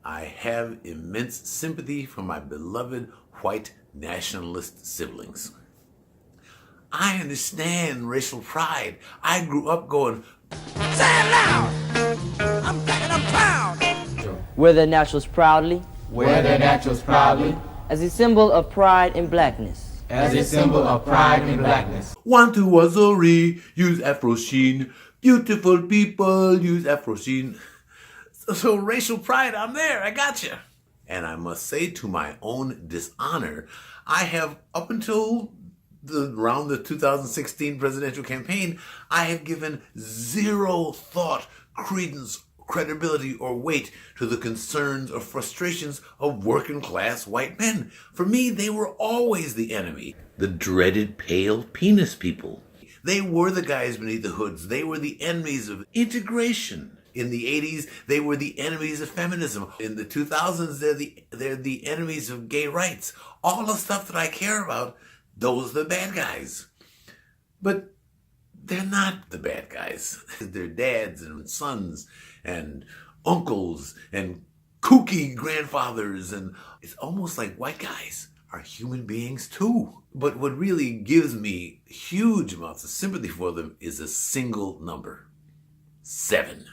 I have immense sympathy for my beloved white nationalist siblings. I understand racial pride. I grew up going, say it loud! I'm thinking I'm proud! Wear their naturals proudly. Wear their naturals proudly. As a symbol of pride and blackness. As a symbol of pride and blackness. Want to Wazori, use Afro Sheen. Beautiful people use Afro Sheen. So racial pride, I'm there, I gotcha. And I must say, to my own dishonor, I have, up until around the 2016 presidential campaign, I have given zero thought, credence, credibility, or weight to the concerns or frustrations of working class white men. For me, they were always the enemy. The dreaded pale penis people. They were the guys beneath the hoods. They were the enemies of integration. In the 80s, they were the enemies of feminism. In the 2000s, they're the enemies of gay rights. All the stuff that I care about, those are the bad guys. But they're not the bad guys. They're dads and sons and uncles and kooky grandfathers. And it's almost like white guys are human beings too. But what really gives me huge amounts of sympathy for them is a single number. 7.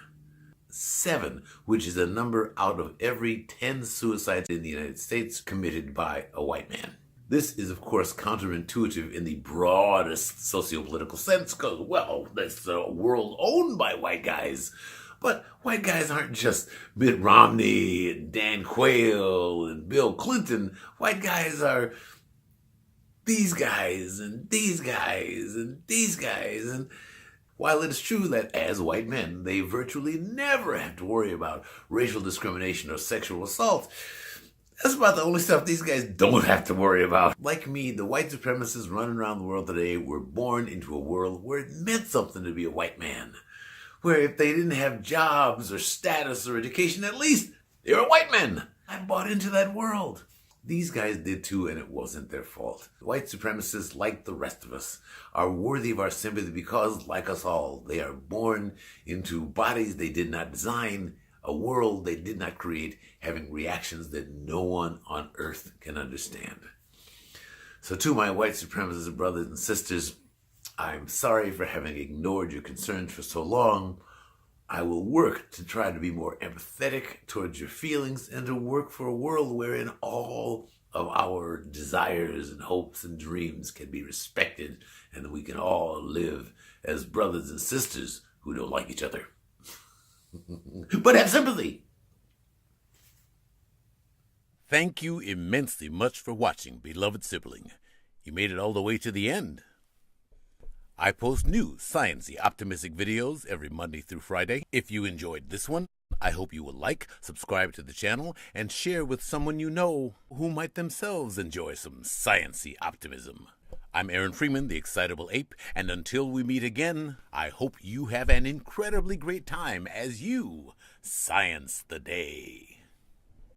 7, which is a number out of every 10 suicides in the United States committed by a white man. This is, of course, counterintuitive in the broadest socio-political sense, because, well, that's a world owned by white guys. But white guys aren't just Mitt Romney and Dan Quayle and Bill Clinton. White guys are these guys and these guys and these guys. And while it is true that as white men, they virtually never have to worry about racial discrimination or sexual assault, that's about the only stuff these guys don't have to worry about. Like me, the white supremacists running around the world today were born into a world where it meant something to be a white man. Where if they didn't have jobs or status or education, at least they were white men. I bought into that world. These guys did too, and it wasn't their fault. White supremacists, like the rest of us, are worthy of our sympathy because, like us all, they are born into bodies they did not design, a world they did not create, having reactions that no one on earth can understand. So to my white supremacist brothers and sisters, I'm sorry for having ignored your concerns for so long. I will work to try to be more empathetic towards your feelings and to work for a world wherein all of our desires and hopes and dreams can be respected and that we can all live as brothers and sisters who don't like each other. But have sympathy. Thank you immensely much for watching, beloved sibling. You made it all the way to the end. I post new sciencey optimistic videos every Monday through Friday. If you enjoyed this one, I hope you will like, subscribe to the channel, and share with someone you know who might themselves enjoy some sciencey optimism. I'm Aaron Freeman, the Excitable Ape, and until we meet again, I hope you have an incredibly great time as you science the day.